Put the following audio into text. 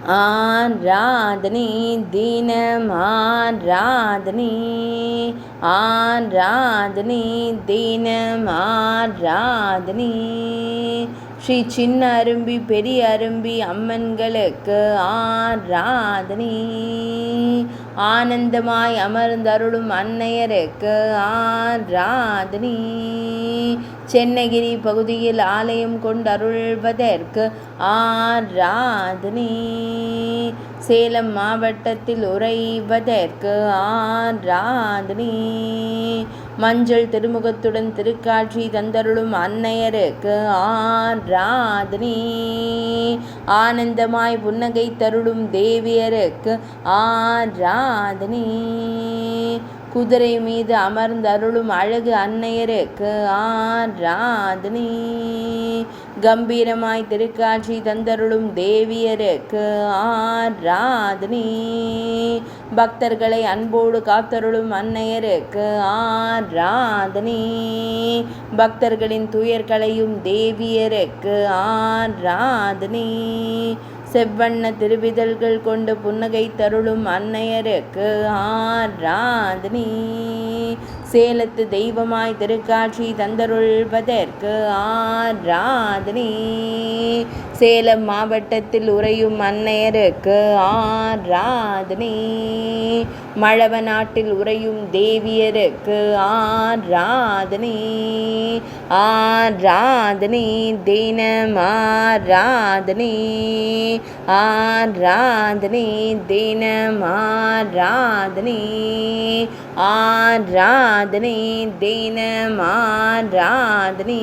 ஆராதனை தினம் ஆராதனை ஆராதனை தினம் ஆராதனை ஸ்ரீ சின்ன அரும்பி பெரிய அரும்பி அம்மன்களுக்கு ஆராதனை ஆனந்தமாய் அமர்ந்தருளும் அன்னையருக்கு ஆராதனை சென்னகிரி பகுதியில் ஆலயம் கொண்டருள்வதற்கு ஆராதனை சேலம் மாவட்டத்தில் உறைவதற்கு ஆராதனை மஞ்சள் திருமுகத்துடன் திருக்காட்சி தந்தருளும் அன்னையருக்கு ஆராதனை ஆனந்தமாய் புன்னகை தருளும் தேவியருக்கு ஆராதனை குதிரை மீது அமர்ந்தருளும் அழகு அன்னையருக்கு ஆராதனை கம்பீரமாய் திருக்காட்சி தந்தருளும் தேவியருக்கு ஆராதனை பக்தர்களை அன்போடு காத்தருளும் அன்னையருக்கு ஆராதனை பக்தர்களின் துயர்களையும் தேவியருக்கு ஆராதனை செவ்வண்ண திருவிதழ்கள் கொண்டு புன்னகை தருளும் அன்னையருக்கு ஆராதனை சேலத்து தெய்வமாய் திருக்காட்சி தந்தருள்வதற்கு ஆராதனை சேலம் மாவட்டத்தில் உறையும் அன்னையருக்கு ஆராதனை மழவ நாட்டில் உறையும் தேவியருக்கு ஆராதனை ஆராதனை தினம் ஆராதனை ஆராதனை தினம் ஆராதனை ஆராதனை தினம் ஆராதனை